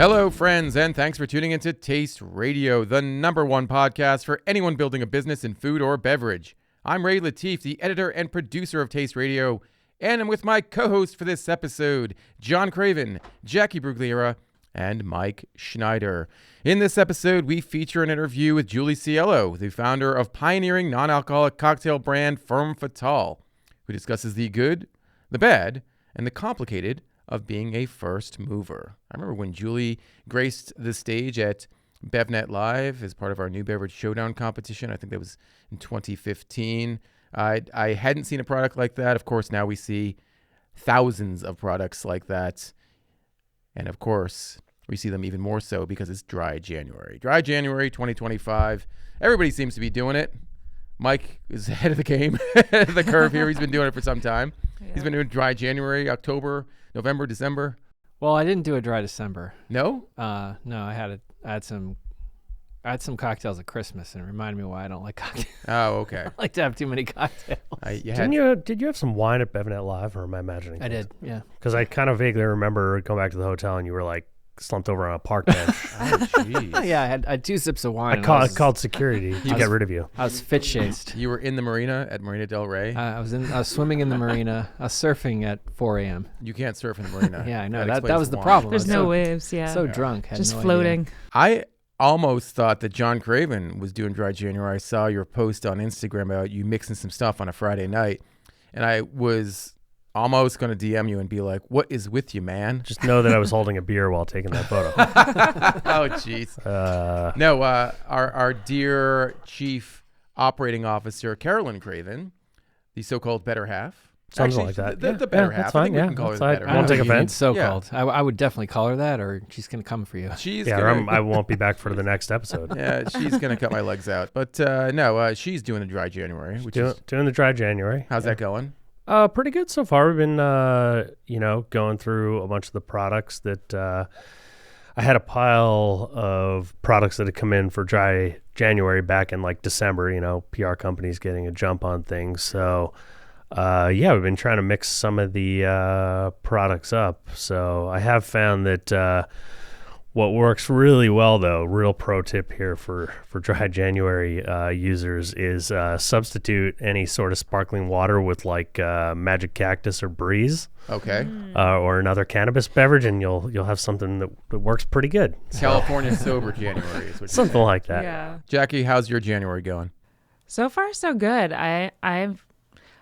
Hello, friends, and thanks for tuning into Taste Radio, the #1 podcast for anyone building a business in food or beverage. I'm Ray Latif, the editor and producer of Taste Radio, and I'm with my co-host for this episode, John Craven, Jacqui Brugliera, and Mike Schneider. In this episode, we feature an interview with Julie Cielo, the founder of pioneering non-alcoholic cocktail brand Femme Fatale, who discusses the good, the bad, and the complicated of being a first mover. I remember when Julie graced the stage at BevNET Live as part of our New Beverage Showdown competition. I think that was in 2015. I hadn't seen a product like that. Of course, now we see thousands of products like that. And of course, we see them even more so because it's Dry January. Dry January 2025. Everybody seems to be doing it. Mike is ahead of the game, ahead of the curve here. He's been doing it for some time. Yeah. He's been doing Dry January, October, November, December. Well, I didn't do a dry December. No? No, I had some cocktails at Christmas, and it reminded me why I don't like cocktails. Oh, okay. I like to have too many cocktails. Did you have some wine at BevNET Live, or am I imagining? I did, yeah. Because I kind of vaguely remember going back to the hotel, and you were like slumped over on a park bench. Oh, jeez. Yeah, I had 2 sips of wine. I called security to get rid of you. I was fit-chased. You were in the marina at Marina Del Rey? I was swimming in the marina. I was surfing at 4 a.m. You can't surf in the marina. Yeah, I know. That was the problem. There's no waves, yeah. So drunk. Just floating. I almost thought that John Craven was doing Dry January. I saw your post on Instagram about you mixing some stuff on a Friday night, and I was almost going to DM you and be like, what is with you, man? Just know that I was holding a beer while taking that photo. Oh, jeez. No, our dear chief operating officer, Carolyn Craven, the so-called better half. Something like that. The better half. That's fine. I think we can call her the better I won't half. take offense. So-called. Yeah. I would definitely call her that, or she's going to come for you. I won't be back for the next episode. Yeah, she's going to cut my legs out. But no, she's doing the Dry January. Doing the Dry January. How's that going? Pretty good so far. We've been, going through a bunch of the products that I had a pile of products that had come in for Dry January back in like December. PR companies getting a jump on things. So, we've been trying to mix some of the products up. So I have found that what works really well, though, real pro tip here for Dry January users is substitute any sort of sparkling water with like Magic Cactus or Breeze. Okay. Or another cannabis beverage, and you'll have something that works pretty good. California sober January is what something like that. Yeah. Jacqui, how's your January going? So far, so good. I've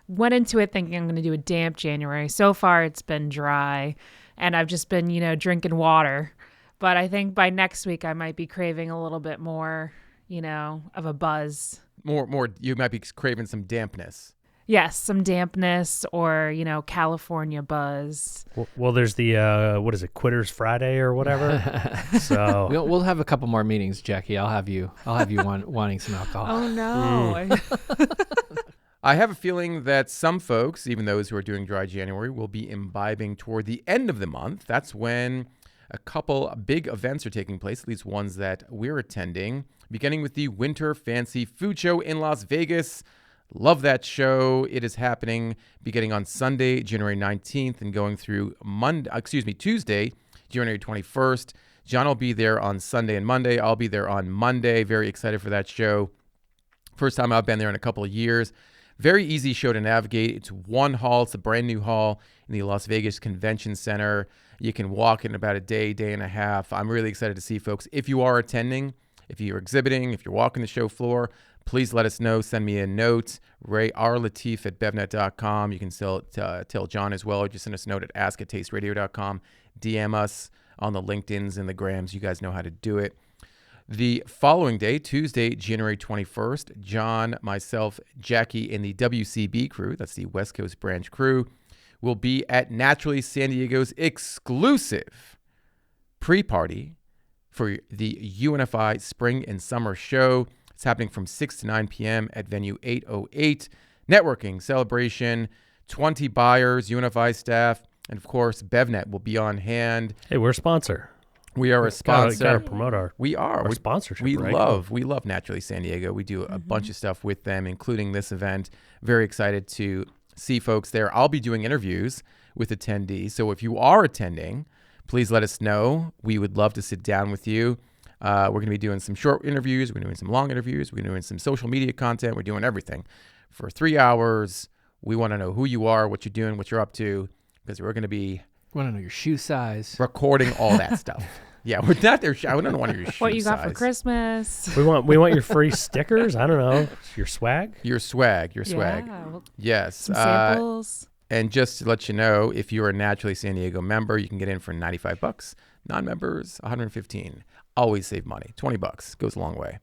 went into it thinking I'm going to do a damp January. So far, it's been dry, and I've just been, drinking water. But I think by next week, I might be craving a little bit more, of a buzz. More. You might be craving some dampness. Yes, some dampness or, California buzz. Well, there's the, what is it, Quitters Friday or whatever. So we'll have a couple more meetings, Jacqui. I'll have you wanting some alcohol. Oh, no. I have a feeling that some folks, even those who are doing Dry January, will be imbibing toward the end of the month. That's when a couple big events are taking place, at least ones that we're attending, beginning with the Winter Fancy Food Show in Las Vegas. Love that show. It is happening beginning on Sunday, January 19th, and going through Tuesday, January 21st. John will be there on Sunday and Monday. I'll be there on Monday. Very excited for that show. First time I've been there in a couple of years. Very easy show to navigate. It's one hall. It's a brand new hall in the Las Vegas Convention Center. You can walk in about a day and a half. I'm really excited to see folks. If you are attending, if you're exhibiting, if you're walking the show floor, please let us know. Send me a note, Latif at BevNET.com. You can still tell John as well, or just send us a note at ask@tasteradio.com. DM us on the LinkedIns and the Grams. You guys know how to do it. The following day, Tuesday, January 21st, John, myself, Jacqui, and the WCB crew, that's the West Coast branch crew, will be at Naturally San Diego's exclusive pre-party for the UNFI Spring and Summer Show. It's happening from 6 to 9 p.m. at venue 808. Networking, celebration, 20 buyers, UNFI staff, and of course, BevNET will be on hand. Hey, we're a sponsor. We are a sponsor. Gotta promote our sponsorship. We right? love Naturally San Diego. We do a bunch of stuff with them, including this event. Very excited to see folks there. I'll be doing interviews with attendees. So if you are attending, please let us know. We would love to sit down with you. We're going to be doing some short interviews. We're doing some long interviews. We're doing some social media content. We're doing everything for 3 hours. We want to know who you are, what you're doing, what you're up to, because we're going to be Want to know your shoe size? recording all that stuff. Yeah, we're not there. I don't want your shoe What you got for size. Christmas? We want your free stickers. I don't know, your swag. Your swag. Yeah, well, Yes. some samples. And just to let you know, if you're a Naturally San Diego member, you can get in for $95. Non-members, $115. Always save money. $20 goes a long way.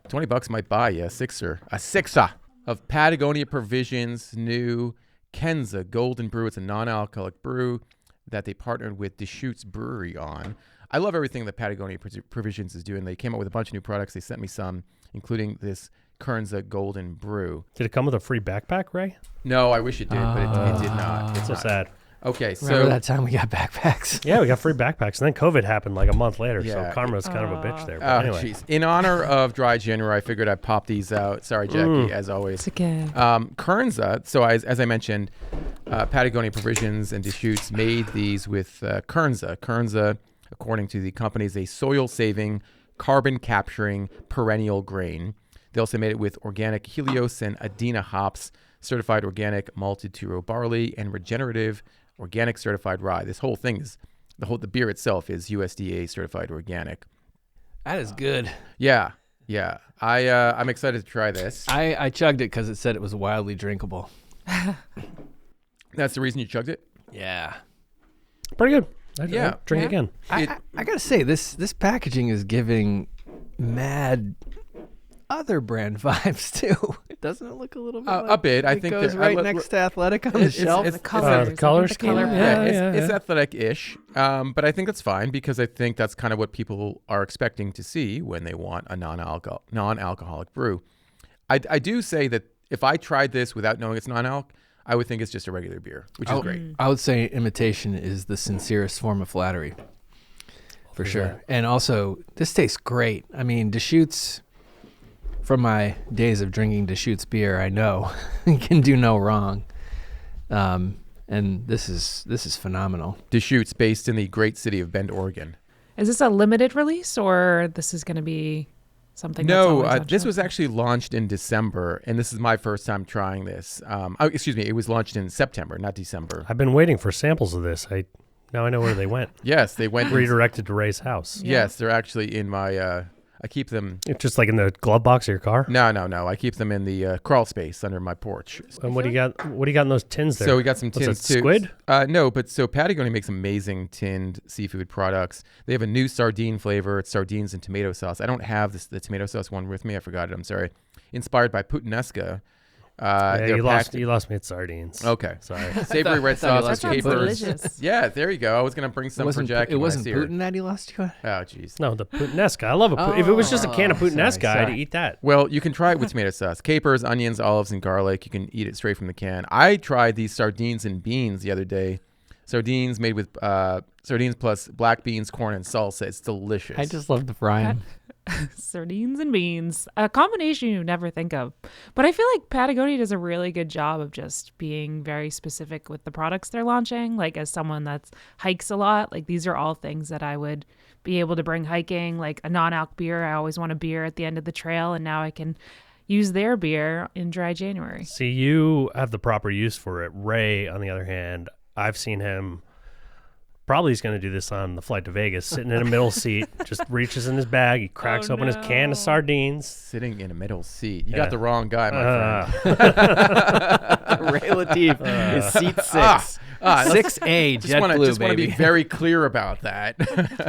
$20 might buy you a sixer of Patagonia Provisions new Kenza Golden Brew. It's a non-alcoholic brew that they partnered with Deschutes Brewery on. I love everything that Patagonia Provisions is doing. They came up with a bunch of new products. They sent me some, including this Kernza Golden Brew. Did it come with a free backpack, Ray? No, I wish it did, but it did not. It's so sad. Okay, Remember so that time we got backpacks? Yeah, we got free backpacks, and then COVID happened like a month later, Yeah. so karma's kind of a bitch there. oh, But anyway, jeez. In honor of Dry January, I figured I'd pop these out. Sorry, Jacqui, as always. It's okay. Kernza, so as I mentioned, Patagonia Provisions and Deschutes made these with Kernza. Kernza, according to the company, is a soil-saving, carbon-capturing perennial grain. They also made it with organic Helios and Adena hops, certified organic malted turo barley, and regenerative organic certified rye. This whole thing is, the beer itself is USDA certified organic. That is good. Yeah. I'm excited to try this. I chugged it because it said it was wildly drinkable. That's the reason you chugged it? Yeah. pretty good. Yeah. I'd drink Yeah. again. I gotta say this packaging is giving mad other brand vibes too. Doesn't it look a little bit? A bit. I it think goes that- right look- next to Athletic on the shelf. The colors. the color I think the scheme? color Yeah. palette. It's athletic-ish, but I think that's fine because I think that's kind of what people are expecting to see when they want a non-alcoholic brew. I do say that if I tried this without knowing it's non-alc, I would think it's just a regular beer, which is great. I would say imitation is the sincerest form of flattery, for sure. Yeah. And also, this tastes great. I mean, Deschutes, from my days of drinking Deschutes beer, I know it can do no wrong. And this is phenomenal. Deschutes, based in the great city of Bend, Oregon. Is this a limited release or this is going to be something? that's No, always on this shelf? was actually launched in December, and this is my first time trying this. Excuse me, it was launched in September, not December. I've been waiting for samples of this. Now I know where they went. Yes, they went. Redirected to Ray's house. Yes, they're actually in my. I keep them. It's just like in the glove box of your car. No. I keep them in the crawl space under my porch. And what do you got? What do you got in those tins there? So we got some What's tins that, too. squid? No, but so Patagonia makes amazing tinned seafood products. They have a new sardine flavor. It's sardines and tomato sauce. I don't have the tomato sauce one with me. I forgot it. I'm sorry. Inspired by puttanesca. Yeah, they're you packed- lost me at sardines. Okay. Sorry. Savory red I thought you sauce with lost That me. sounds capers. delicious. Yeah, there you go. I was gonna bring some for Jacqui. It wasn't when I see her. Putin that he lost you at? Oh, jeez. No, the puttanesca. I love it. If it was just a can of Oh, puttanesca, sorry. I'd eat that. Well, you can try it with tomato sauce, capers, onions, olives, and garlic. You can eat it straight from the can. I tried these sardines and beans the other day. Sardines made with sardines plus black beans, corn, and salsa. It's delicious. I just love the frying. Sardines and beans, a combination you never think of. But I feel like Patagonia does a really good job of just being very specific with the products they're launching. Like, as someone that hikes a lot, like, these are all things that I would be able to bring hiking. Like a non-alc beer, I always want a beer at the end of the trail, and now I can use their beer in dry January. See, you have the proper use for it. Ray, on the other hand, I've seen him. Probably he's going to do this on the flight to Vegas, sitting in a middle seat, just reaches in his bag, he cracks open his can of sardines. Sitting in a middle seat. You Yeah. got the wrong guy, my friend. Ray Latif is seat 6. 6A, Just want JetBlue, to be baby. very clear about that.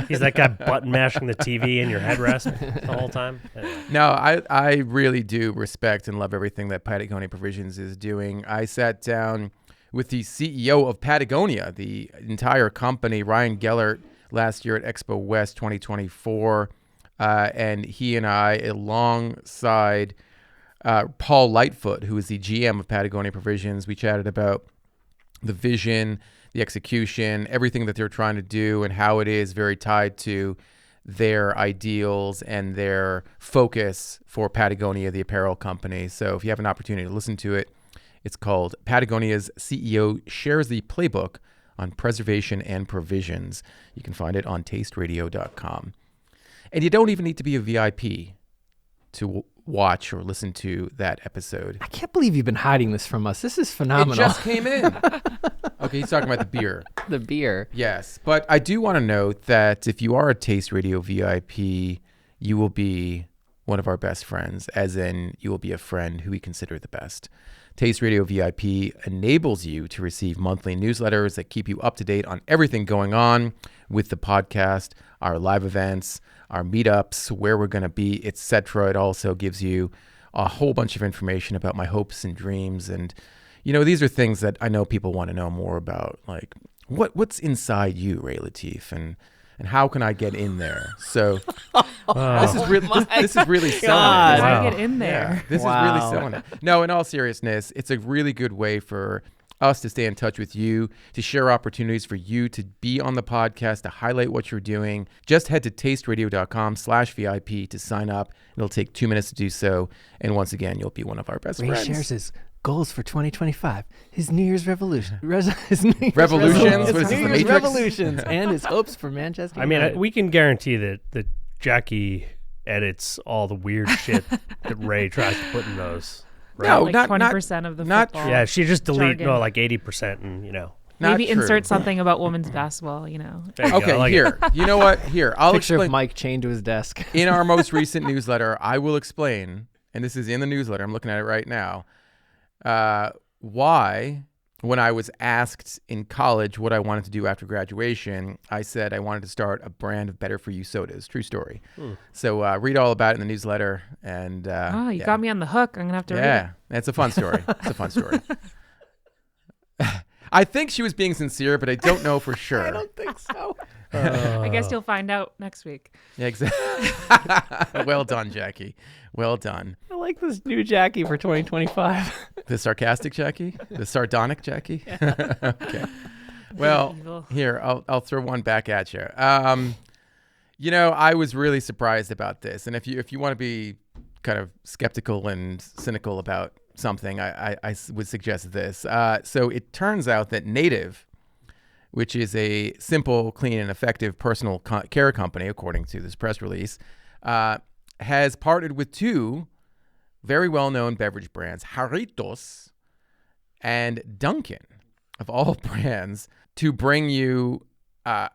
He's that guy button mashing the TV in your headrest the whole time. Anyway. No, I really do respect and love everything that Patagonia Provisions is doing. I sat down with the CEO of Patagonia, the entire company, Ryan Gellert, last year at Expo West 2024. And he and I, alongside Paul Lightfoot, who is the GM of Patagonia Provisions, we chatted about the vision, the execution, everything that they're trying to do, and how it is very tied to their ideals and their focus for Patagonia, the apparel company. So if you have an opportunity to listen to it, it's called Patagonia's CEO Shares the Playbook on preservation and provisions. You can find it on tasteradio.com. And you don't even need to be a VIP to watch or listen to that episode. I can't believe you've been hiding this from us. This is phenomenal. It just came in. Okay, he's talking about the beer. The beer. Yes, but I do want to note that if you are a Taste Radio VIP, you will be one of our best friends, as in you will be a friend who we consider the best. Taste Radio VIP enables you to receive monthly newsletters that keep you up to date on everything going on with the podcast, our live events, our meetups, where we're going to be, etc. It also gives you a whole bunch of information about my hopes and dreams. And, these are things that I know people want to know more about, like what's inside you, Ray Latif, and how can I get in there? So this is really selling it. How Wow. do I get in there? Yeah, this is really selling it. No, in all seriousness, it's a really good way for us to stay in touch with you, to share opportunities for you to be on the podcast, to highlight what you're doing. Just head to tasteradio.com/VIP to sign up. It'll take 2 minutes to do so. And once again, you'll be one of our best Ray friends. shares his goals for 2025, his New Year's revolution, his New Year's Revolutions? What is his this, New the Year's Matrix? revolutions, and his hopes for Manchester I mean, United. we can guarantee that Jacqui edits all the weird shit that Ray tries to put in those. Right? No, Like not 20% of the not football. Yeah, she just delete jargon. like 80%, and not Maybe true. insert something about women's basketball, there you go. Okay, I like here. it. You know what? Here, I'll Picture explain. of Mike chained to his desk. In our most recent newsletter, I will explain, and this is in the newsletter, I'm looking at it right now, why, when I was asked in college what I wanted to do after graduation, I said I wanted to start a brand of better for you sodas. True story. So read all about it in the newsletter. And You got me on the hook. I'm going to have to read it. Yeah, it's a fun story. It's a fun story. I think she was being sincere, but I don't know for sure. I don't think so. I guess you'll find out next week. Yeah, exactly. Well done, Jacqui. Well done. I like this new Jacqui for 2025. The sarcastic Jacqui? The sardonic Jacqui? Okay. Well, Evil. here, I'll throw one back at you. I was really surprised about this. And if you want to be kind of skeptical and cynical about something, I would suggest this. So it turns out that Native, which is a simple, clean, and effective personal care company, according to this press release, has partnered with two very well-known beverage brands, Jarritos and Dunkin, of all brands, to bring you, I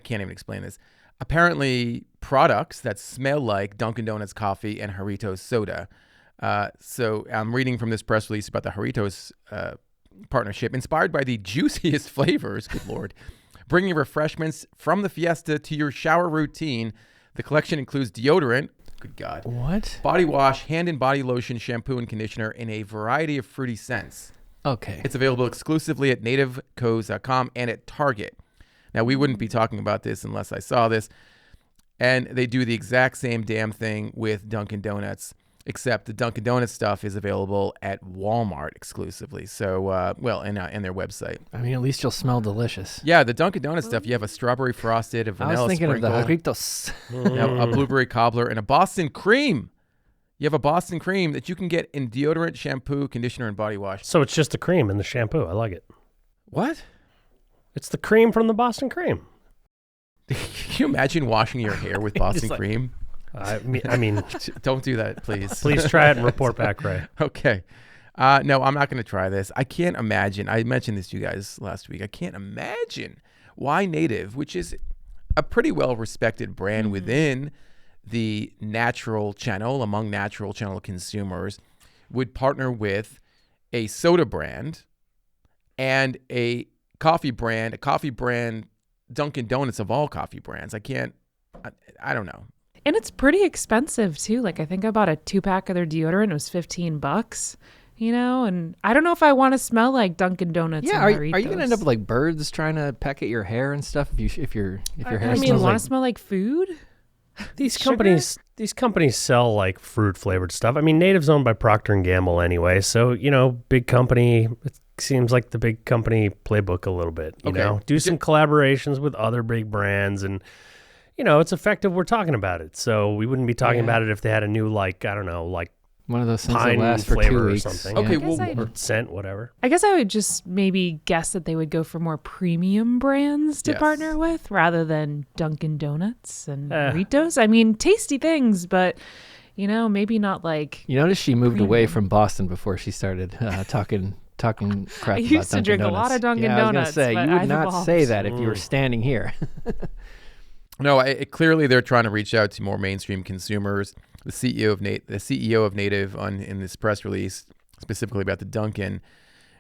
can't even explain this, apparently products that smell like Dunkin' Donuts coffee and Jarritos soda. So I'm reading from this press release about the Jarritos partnership, inspired by the juiciest flavors, good Lord, bringing refreshments from the fiesta to your shower routine. The collection includes deodorant, good God, What? body wash, hand and body lotion, shampoo, and conditioner in a variety of fruity scents. Okay. It's available exclusively at nativecos.com and at Target. Now, we wouldn't be talking about this unless I saw this. And they do the exact same damn thing with Dunkin' Donuts, except the Dunkin' Donuts stuff is available at Walmart exclusively. So, in their website. I mean, at least you'll smell delicious. Yeah, the Dunkin' Donuts stuff, you have a strawberry frosted, a I vanilla was thinking sprinkle, of the Jarritos. a blueberry cobbler, and a Boston cream. You have a Boston cream that you can get in deodorant, shampoo, conditioner, and body wash. So it's just the cream in the shampoo. I like it. What? It's the cream from the Boston cream. Can you imagine washing your hair with Boston like- cream? I mean, Don't do that, please. please try it and report back, Ray. Okay. No, I'm not going to try this. I can't imagine. I mentioned this to you guys last week. I can't imagine why Native, which is a pretty well-respected brand within the natural channel, among natural channel consumers, would partner with a soda brand and a coffee brand, Dunkin' Donuts of all coffee brands. I don't know. And it's pretty expensive too. Like I think I bought a 2-pack of their deodorant. It was $15, and I don't know if I want to smell like Dunkin' Donuts. Yeah, and are you gonna end Jarritos. up like birds trying to peck at your hair and stuff if your hair I mean, smells want like to smell like food? These Sugar? companies sell like fruit flavored stuff. I mean, Native's owned by Procter and Gamble anyway, so big company. It seems like the big company playbook a little bit. You Okay. know, do some collaborations with other big brands, and it's effective. We're talking about it, so we wouldn't be talking Yeah. about it if they had a new like One of those things that pine lasts for 2 flavor or weeks. something. Okay, I guess I'd- Or scent, whatever. I guess I would just maybe guess that they would go for more premium brands to Yes. partner with rather than Dunkin' Donuts and Eh. Doritos. I mean, tasty things, but maybe not like. You notice she moved away Premium. from Boston before she started talking crap I about used to Dunkin' drink a Donuts. lot of Dunkin' yeah, I was Donuts, gonna say, but you would I've not evolved. say that if you were standing here. No, clearly they're trying to reach out to more mainstream consumers. The CEO of Native in this press release, specifically about the Dunkin',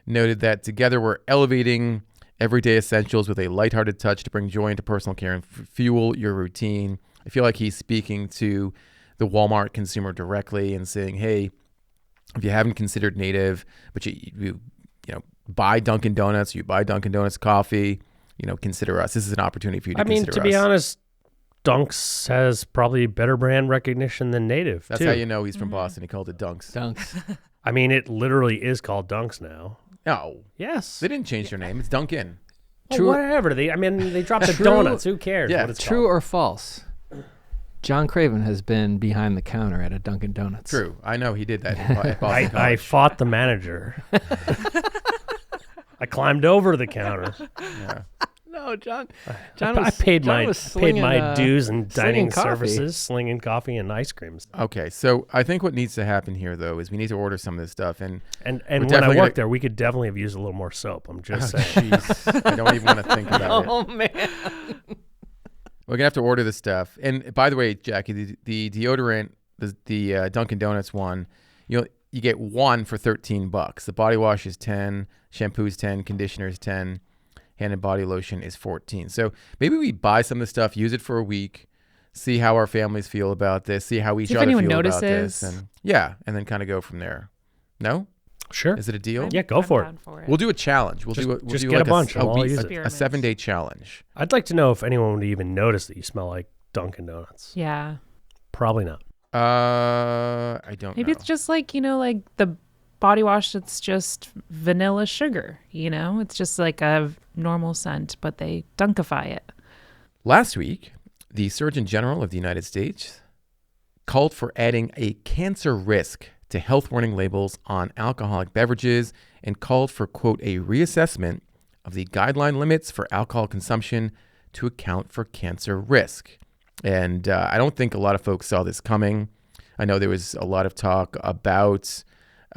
noted that together we're elevating everyday essentials with a lighthearted touch to bring joy into personal care and fuel your routine. I feel like he's speaking to the Walmart consumer directly and saying, hey, if you haven't considered Native, but you buy Dunkin' Donuts, you buy Dunkin' Donuts coffee, consider us. This is an opportunity for you to consider us. To be honest, Dunks has probably better brand recognition than Native, That's too. how you know he's from Boston. He called it Dunks. Dunks. I mean, it literally is called Dunks now. No, Yes. they didn't change their name. It's Dunkin'. Well, True- whatever. They dropped the True- donuts. Who cares Yeah. what it's True called? or false? John Craven has been behind the counter at a Dunkin' Donuts. True. I know he did that at Boston I College. fought the manager. I climbed over the counter. Yeah. No, John. I paid my dues in slinging dining coffee. services, slinging coffee and ice creams. Okay, so I think what needs to happen here, though, is we need to order some of this stuff. And And We're when I definitely worked gonna- there, we could definitely have used a little more soap. I'm just saying. jeez, I don't even want to think about it. Oh man. We're gonna have to order this stuff. And by the way, Jacqui, the deodorant, the Dunkin' Donuts one, you get one for $13. The body wash is 10, shampoo's 10, conditioner's 10, hand and body lotion is 14. So maybe we buy some of this stuff, use it for a week, see how our families feel about this, see how each See if other anyone feel about this, notices. and then kind of go from there. No, Sure. is it a deal? Yeah, go for it. down for We'll do a challenge. We'll Just- do just do get like a bunch and we'll all week- use a, it. a 7-day challenge. I'd like to know if anyone would even notice that you smell like Dunkin' Donuts. Yeah. Probably not. I don't Maybe know. it's just like, like the body wash that's just vanilla sugar, It's just like a normal scent, but they dunkify it. Last week, the Surgeon General of the United States called for adding a cancer risk to health warning labels on alcoholic beverages and called for, quote, a reassessment of the guideline limits for alcohol consumption to account for cancer risk. And I don't think a lot of folks saw this coming. I know there was a lot of talk about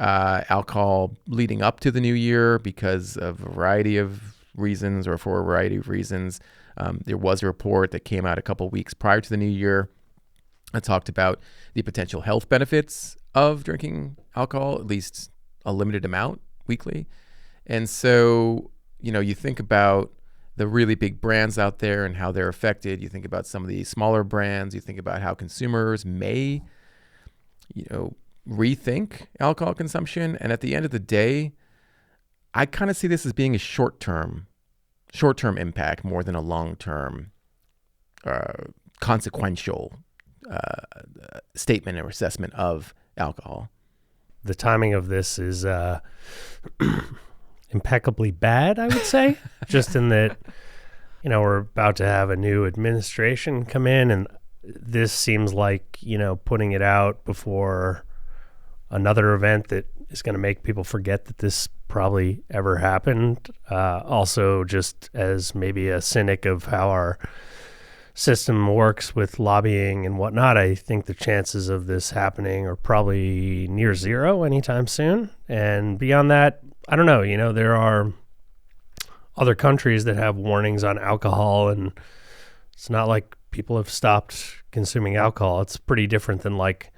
alcohol leading up to the new year because of a variety of reasons or for a variety of reasons. There was a report that came out a couple weeks prior to the new year that talked about the potential health benefits of drinking alcohol, at least a limited amount weekly. And so, you think about the really big brands out there and how they're affected. You think about some of the smaller brands. You think about how consumers may, rethink alcohol consumption. And at the end of the day, I kind of see this as being a short-term impact more than a long-term consequential statement or assessment of alcohol. The timing of this is impeccably bad, I would say, just in that, we're about to have a new administration come in, and this seems like, putting it out before another event that is going to make people forget that this probably ever happened. Also, just as maybe a cynic of how our system works with lobbying and whatnot, I think the chances of this happening are probably near zero anytime soon. And beyond that, I don't know, there are other countries that have warnings on alcohol, and it's not like people have stopped consuming alcohol. It's pretty different than like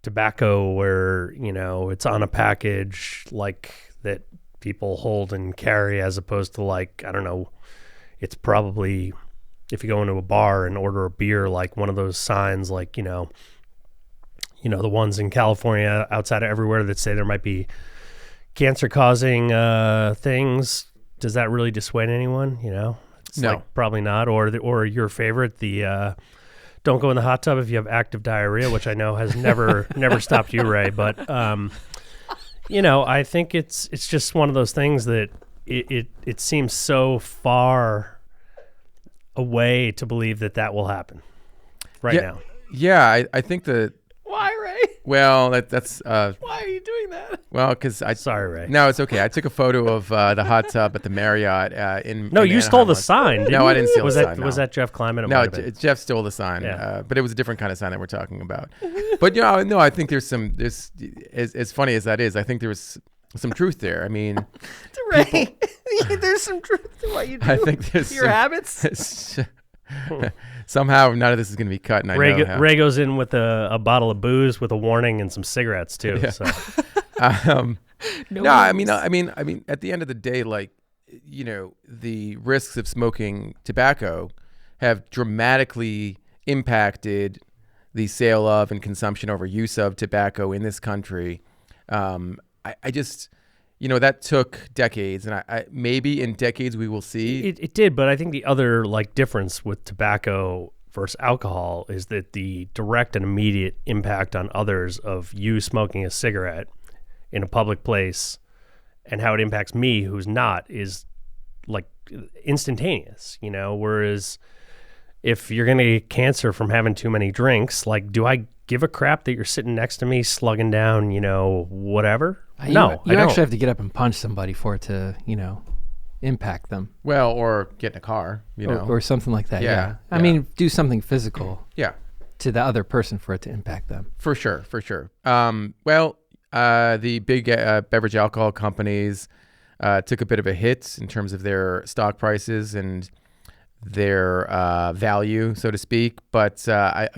tobacco where, it's on a package like that people hold and carry, as opposed to like, I don't know, it's probably, if you go into a bar and order a beer, like one of those signs, like, the ones in California outside of everywhere that say there might be cancer-causing things. Does that really dissuade anyone? It's No. like probably not. Or your favorite, the don't go in the hot tub if you have active diarrhea, which I know has never stopped you, Ray. But I think it's just one of those things that it seems so far away to believe that will happen right now. Yeah, I think that Why, Ray? Well, that's Why are you doing that? well, because I Sorry, Ray. no, it's okay. I took a photo of the hot tub at the Marriott No, in you stole Anaheim the once. sign. Didn't No, I you? didn't steal was the that, sign. Was No. that Jeff Kleiman? It No, might have been. Jeff stole the sign, Yeah. but it was a different kind of sign that we're talking about. But no, I think there's as funny as that is, I think there was some truth there. I mean, Ray, there's some truth to what you do. I think there's your habits. somehow none of this is going to be cut, and I know how. Ray goes in with a bottle of booze with a warning and some cigarettes too. Yeah. So No, I mean, at the end of the day, like, the risks of smoking tobacco have dramatically impacted the sale of and consumption over use of tobacco in this country. I just, that took decades, and I maybe in decades we will see. it did, but I think the other difference with tobacco versus alcohol is that the direct and immediate impact on others of you smoking a cigarette in a public place and how it impacts me who's not is instantaneous, whereas if you're going to get cancer from having too many drinks, do I give a crap that you're sitting next to me slugging down, whatever? No, you I don't. actually have to get up and punch somebody for it to, impact them. Well, or get in a car, Or something like that. Yeah, Yeah. I yeah. mean, do something physical Yeah, to the other person for it to impact them. for sure. The big beverage alcohol companies took a bit of a hit in terms of their stock prices and their value, so to speak. But I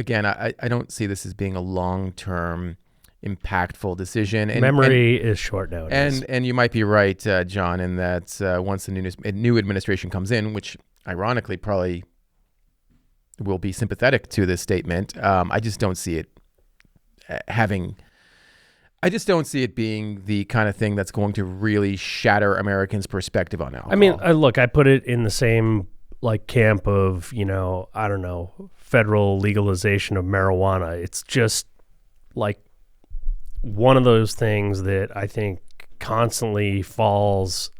don't see this as being a long-term impactful decision. And, Memory is short nowadays. and you might be right, John, in that once the new administration comes in, which ironically probably will be sympathetic to this statement, I just don't see it I just don't see it being the kind of thing that's going to really shatter Americans' perspective on alcohol. I mean, look, I put it in the same camp of, I don't know, federal legalization of marijuana. It's just one of those things that I think constantly falls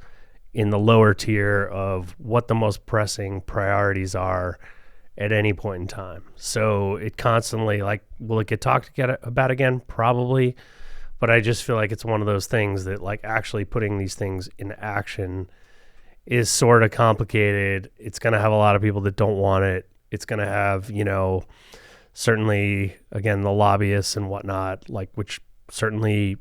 in the lower tier of what the most pressing priorities are at any point in time. So it constantly, will it get talked about again? Probably. But I just feel like it's one of those things that actually putting these things in action is sort of complicated. It's going to have a lot of people that don't want it. It's going to have, certainly, again, the lobbyists and whatnot, which certainly,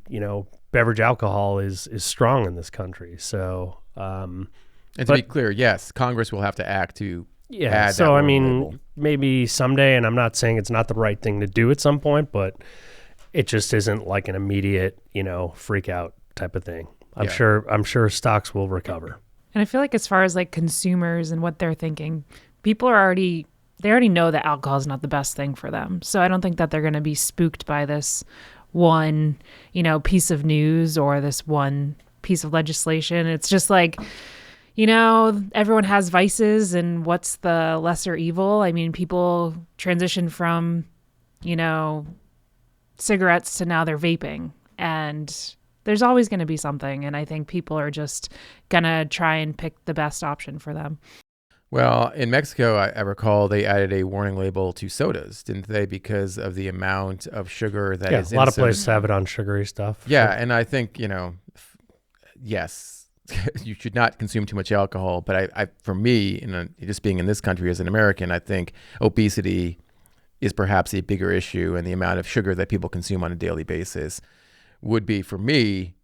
beverage alcohol is strong in this country. So, and to be clear, yes, Congress will have to act to yeah. add So, that I warning mean, label. maybe someday, and I'm not saying it's not the right thing to do at some point, but it just isn't an immediate, freak out type of thing. I'm sure stocks will recover. And I feel like as far as consumers and what they're thinking, people are already know that alcohol is not the best thing for them. So I don't think that they're going to be spooked by this one, piece of news or this one piece of legislation. It's just everyone has vices, and what's the lesser evil? I mean, people transition from, cigarettes to now they're vaping, and there's always going to be something. And I think people are just going to try and pick the best option for them. Well, in Mexico, I recall they added a warning label to sodas, didn't they? Because of the amount of sugar that is in a lot of soda. places have it on sugary stuff. Yeah, Sure. and I think, yes, you should not consume too much alcohol. But I for me, just being in this country as an American, I think obesity is perhaps a bigger issue, and the amount of sugar that people consume on a daily basis would be, for me,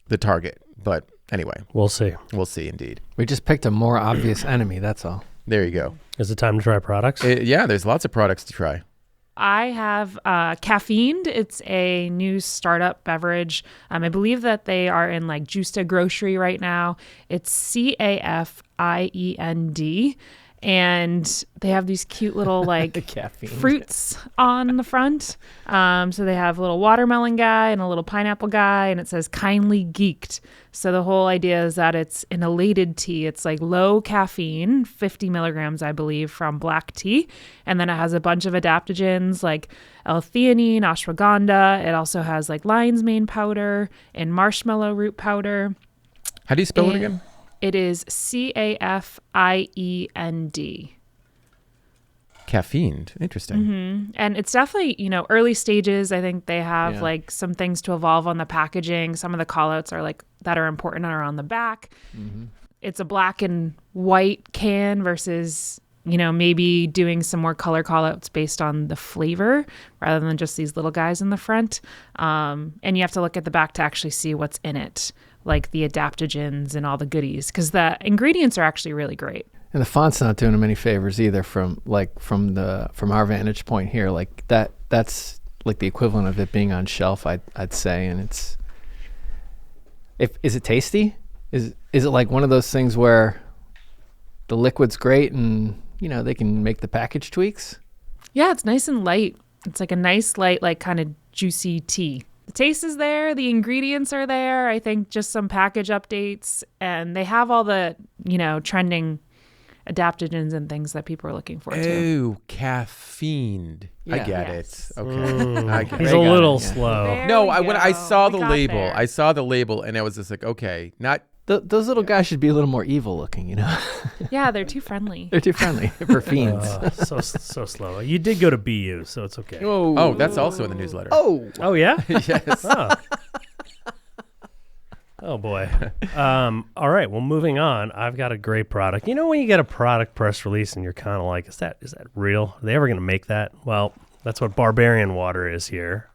the target. But anyway, We'll see. we'll see indeed. We just picked a more obvious enemy, that's all. There you go. Is it time to try products? Yeah, there's lots of products to try. I have Caffeine. It's a new startup beverage. I believe that they are in Justa Grocery right now. It's CAFIEND. And they have these cute little Caffeine. fruits on the front. So they have a little watermelon guy and a little pineapple guy, and it says kindly geeked. So the whole idea is that it's an elated tea. It's low caffeine, 50 milligrams, I believe, from black tea. And then it has a bunch of adaptogens like L-theanine, ashwagandha. It also has lion's mane powder and marshmallow root powder. How do you spell it again? It is CAFIEND. Caffeine. Interesting. And it's definitely, early stages. I think they have Yeah. like some things to evolve on the packaging. Some of the call outs are like that are important are on the back. It's a black and white can versus, maybe doing some more color call outs based on the flavor rather than just these little guys in the front. And you have to look at the back to actually see what's in it, like the adaptogens and all the goodies, because the ingredients are actually really great. And the font's not doing them any favors either from our vantage point here. Like that's like the equivalent of it being on shelf, I'd say. And is it tasty? Is it like one of those things where the liquid's great and they can make the package tweaks? Yeah, it's nice and light. It's like a nice light, like kind of juicy tea. The taste is there. The ingredients are there. I think just some package updates, and they have all the, trending adaptogens and things that people are looking for too. Oh, caffeine. I Yeah. get Yes. it. Okay. I get He's it. a little yeah. slow. There No, we when I go. saw We the got label, there. and I was just like, okay, not. Those little guys should be a little more evil looking, Yeah, they're too friendly. They're too friendly for fiends. So slow. You did go to BU, so it's okay. Oh, that's also in the newsletter. Oh yeah. yes. Oh. Oh boy. All right. Well, moving on. I've got a great product. When you get a product press release and you're kind of like, is that real? Are they ever going to make that? Well, that's what Barbarian Water is here,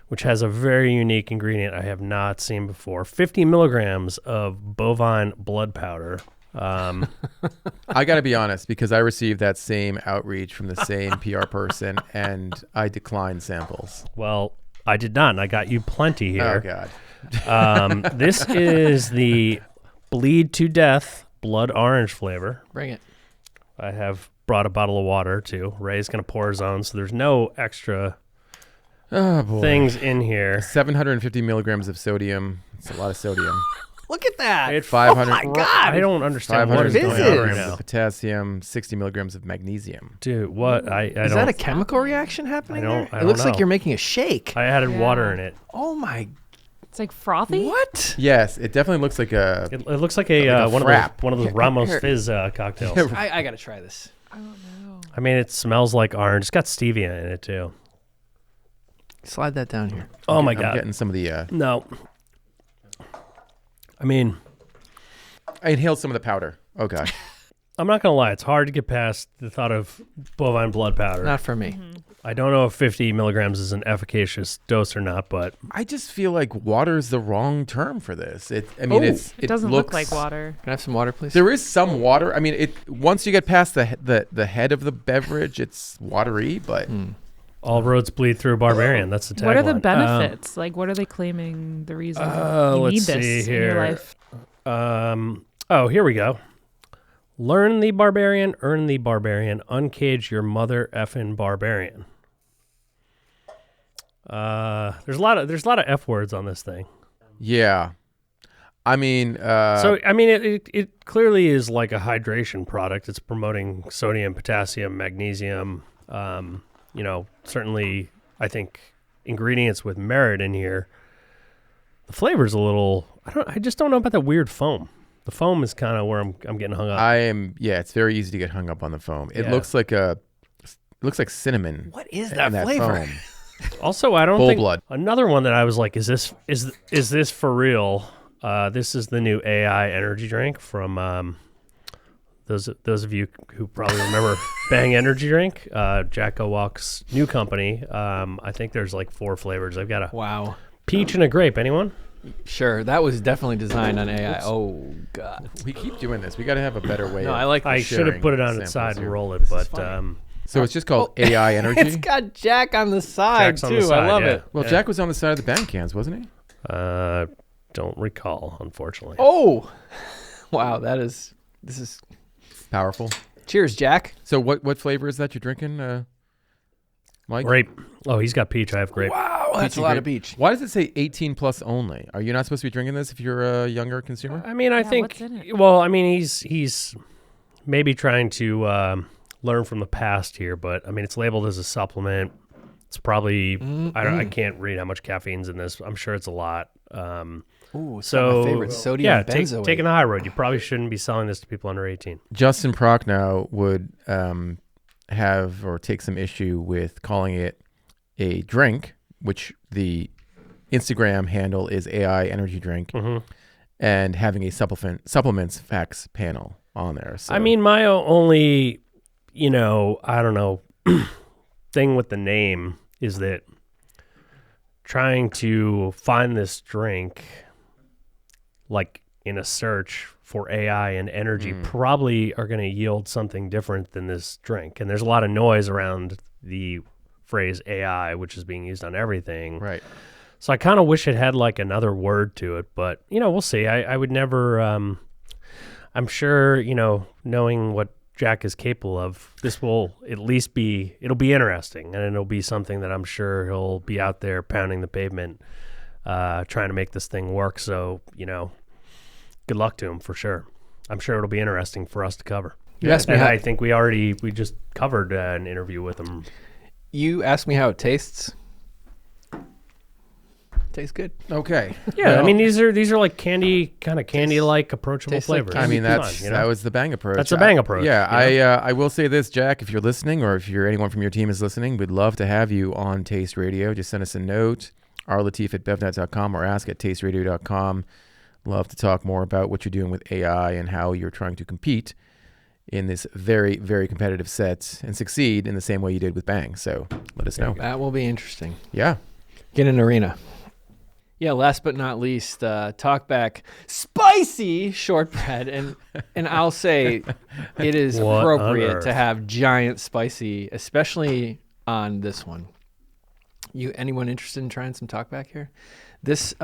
which has a very unique ingredient I have not seen before. 50 milligrams of bovine blood powder. I got to be honest, because I received that same outreach from the same PR person, and I declined samples. Well, I did not, and I got you plenty Oh, here. God. This is the Bleed to Death blood orange flavor. Bring it. I have brought a bottle of water too. Ray's going to pour his own, so there's no extra Oh, boy. things in here. 750 milligrams of sodium. It's a lot of sodium. Look at that. It's 500. Oh my God. I don't understand what 500 is This going on is- right milligrams now. of potassium, 60 milligrams of magnesium. Dude, what? I Is don't. that a chemical reaction happening I don't- there? I It don't looks like know. you're making a shake. I added Yeah. water in it. Oh my. It's like frothy. What? Yes, it definitely looks like a. It looks like Like a one frap. of those Ramos Here. Fizz cocktails. I got to try this. I don't know. I mean, it smells like orange. It's got stevia in it too. Slide that down here. Oh my I'm god. getting some of the. No. I mean, I inhaled some of the powder. Oh gosh. I'm not gonna lie. It's hard to get past the thought of bovine blood powder. Not for me. I don't know if 50 milligrams is an efficacious dose or not, but I just feel like water is the wrong term for this. I mean, Oh. It doesn't look like water. Can I have some water, please? There is some water. I mean, once you get past the head of the beverage, it's watery, but all roads bleed through Barbarian. That's the tagline. What are the benefits? what are they claiming the reason you let's need see this in here. your life? Oh, here we go. Learn the Barbarian, earn the Barbarian, uncage your mother effing Barbarian. There's a lot of F words on this thing. yeah. I mean, So I mean, it clearly is like a hydration product. It's promoting sodium, potassium, magnesium. Certainly, I think ingredients with merit in here. The flavor's a little. I just don't know about that weird foam. The foam is kind of where I'm getting hung up. it's very easy to get hung up on the foam. It Yeah. looks like cinnamon. What is in that flavor? foam. Also, I don't Full think blood. another one that I was like, is this for real? This is the new AI energy drink from those of you who probably remember Bang Energy Drink, Jack Walk's new company. I think there's like 4 flavors. I've got a Wow. peach and a grape. Anyone? Sure. That was definitely designed on AI. Oh, God. We keep doing this. We got to have a better way. No, of I like I should have sharing put it on samples its side and here. roll it, This is but funny. So it's just called AI Energy. It's got Jack on the side, Jack's on too. the side, I love yeah. it. Well, Jack was on the side of the bang cans, wasn't he? Don't recall, unfortunately. Oh. Wow. This is. Powerful. Cheers, Jack. So what flavor is that you're drinking, Mike? Grape. Oh, he's got peach. I have grape. Wow. That's Peachy a lot grape. of peach. Why does it say 18 plus only? Are you not supposed to be drinking this if you're a younger consumer? I mean, I Yeah, think. what's in it? Well, I mean, he's maybe trying to learn from the past here, but I mean, it's labeled as a supplement. It's probably I can't read how much caffeine's in this. I'm sure it's a lot. Ooh, it's So my favorite. Sodium yeah, benzoate. taking the high road. You probably shouldn't be selling this to people under 18. Justin Prochnow would have or take some issue with calling it a drink, which the Instagram handle is AI energy drink, and having a supplements facts panel on there. So. I mean, my only, I don't know, thing with the name is that trying to find this drink, like in a search for AI and energy, probably are going to yield something different than this drink. And there's a lot of noise around the phrase AI, which is being used on everything. Right. So I kind of wish it had like another word to it, but we'll see. I would never, I'm sure, knowing what Jack is capable of, this will at least it'll be interesting, and it'll be something that I'm sure he'll be out there pounding the pavement, trying to make this thing work. So, good luck to him for sure. I'm sure it'll be interesting for us to cover. I think we just covered an interview with him. You asked me how it tastes. Tastes good. Okay. Yeah, I mean these are like candy-like approachable flavors. I mean that was the Bang approach. That's a Bang approach. Yeah, I will say this, Jack, if you're listening, or if anyone from your team is listening, we'd love to have you on Taste Radio. Just send us a note, rlatif@BevNET.com or ask@tasteradio.com. Love to talk more about what you're doing with AI and how you're trying to compete in this very, very competitive set and succeed in the same way you did with Bang. So let us know. That will be interesting. Yeah. Get an arena. Yeah, last but not least, Talkback spicy shortbread. And I'll say it is appropriate to have giant spicy, especially on this one. Anyone interested in trying some Talkback here? This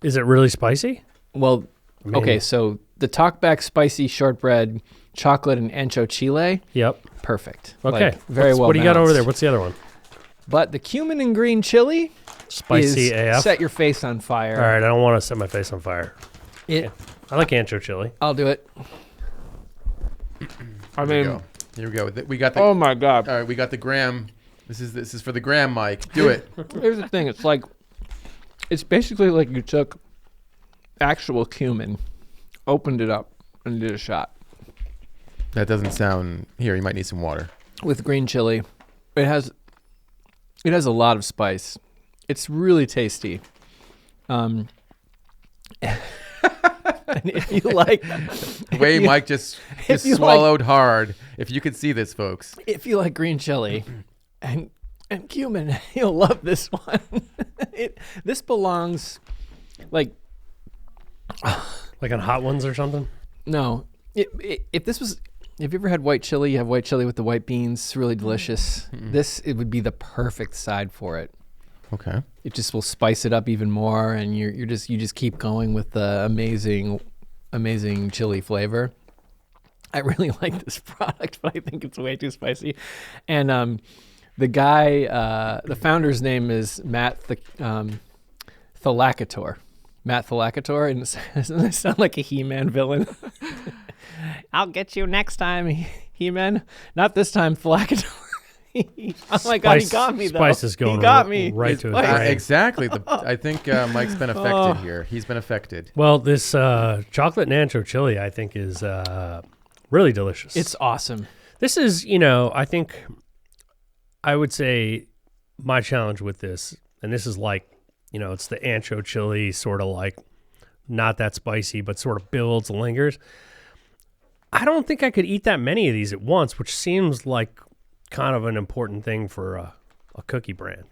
is it really spicy? Well, okay, so the Talkback spicy shortbread, chocolate and ancho chile. Yep. Perfect. Okay. Like, very well What do you got balanced. over there? What's the other one? But the cumin and green chili Spicy is AF. set your face on fire. All right, I don't want to set my face on fire. I like ancho chili. I'll do it. Here we go. We got the. Oh my God. All right, we got the gram. This is for the gram, Mike. Do it. Here's the thing. It's basically like you took actual cumin, opened it up, and did a shot. That doesn't sound. Here, you might need some water. With green chili, it has a lot of spice. It's really tasty. And if you like, the way Mike just swallowed hard. If you could see this, folks. If you like green chili and cumin, you'll love this one. This belongs like on Hot Ones or something. No, if you ever had white chili, you have white chili with the white beans. It's really delicious. It would be the perfect side for it. Okay. It just will spice it up even more, and you just keep going with the amazing chili flavor. I really like this product, but I think it's way too spicy. And the guy, the founder's name is Matt Thalacator. Matt Thalacator, and doesn't it sound like a He-Man villain? I'll get you next time, He-Man. Not this time, Thalacator. Oh my God, he got me though. Spice is going he got me. right to his brain. Exactly. I think Mike's been affected here. He's been affected. Well, this chocolate and ancho chili, I think, is really delicious. It's awesome. This is, I think I would say my challenge with this, and this is like, it's the ancho chili, sort of like not that spicy, but sort of builds, lingers. I don't think I could eat that many of these at once, which seems like kind of an important thing for a cookie brand.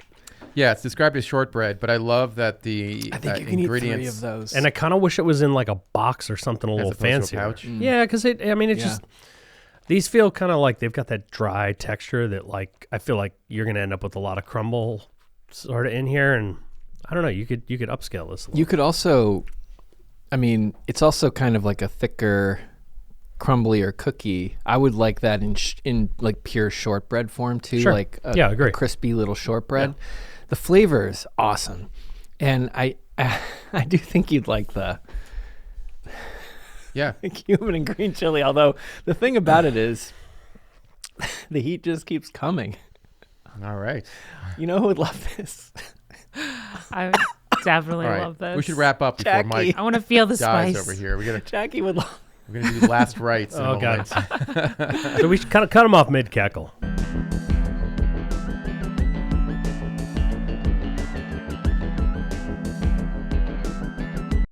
Yeah, it's described as shortbread, but I love that I think you can ingredients. eat 3 of those. And I kind of wish it was in like a box or something a little fancier. Pouch. Yeah, because just these feel kind of like they've got that dry texture that like I feel like you're gonna end up with a lot of crumble sort of in here, and I don't know. You could upscale this a little. You could also, it's also kind of like a thicker, crumblier cookie. I would like that in like pure shortbread form too. Sure. Like agree. a crispy little shortbread. Yeah. The flavor is awesome, and I do think you'd like the cumin and green chili. Although the thing about it is, the heat just keeps coming. All right. You know who would love this? I would definitely All right. love this. We should wrap up before Jacqui. Mike I want to feel the dies spice over here. Jacqui would love. We're going to do last rites in a Oh, moment. God. So we should cut him off mid-cackle.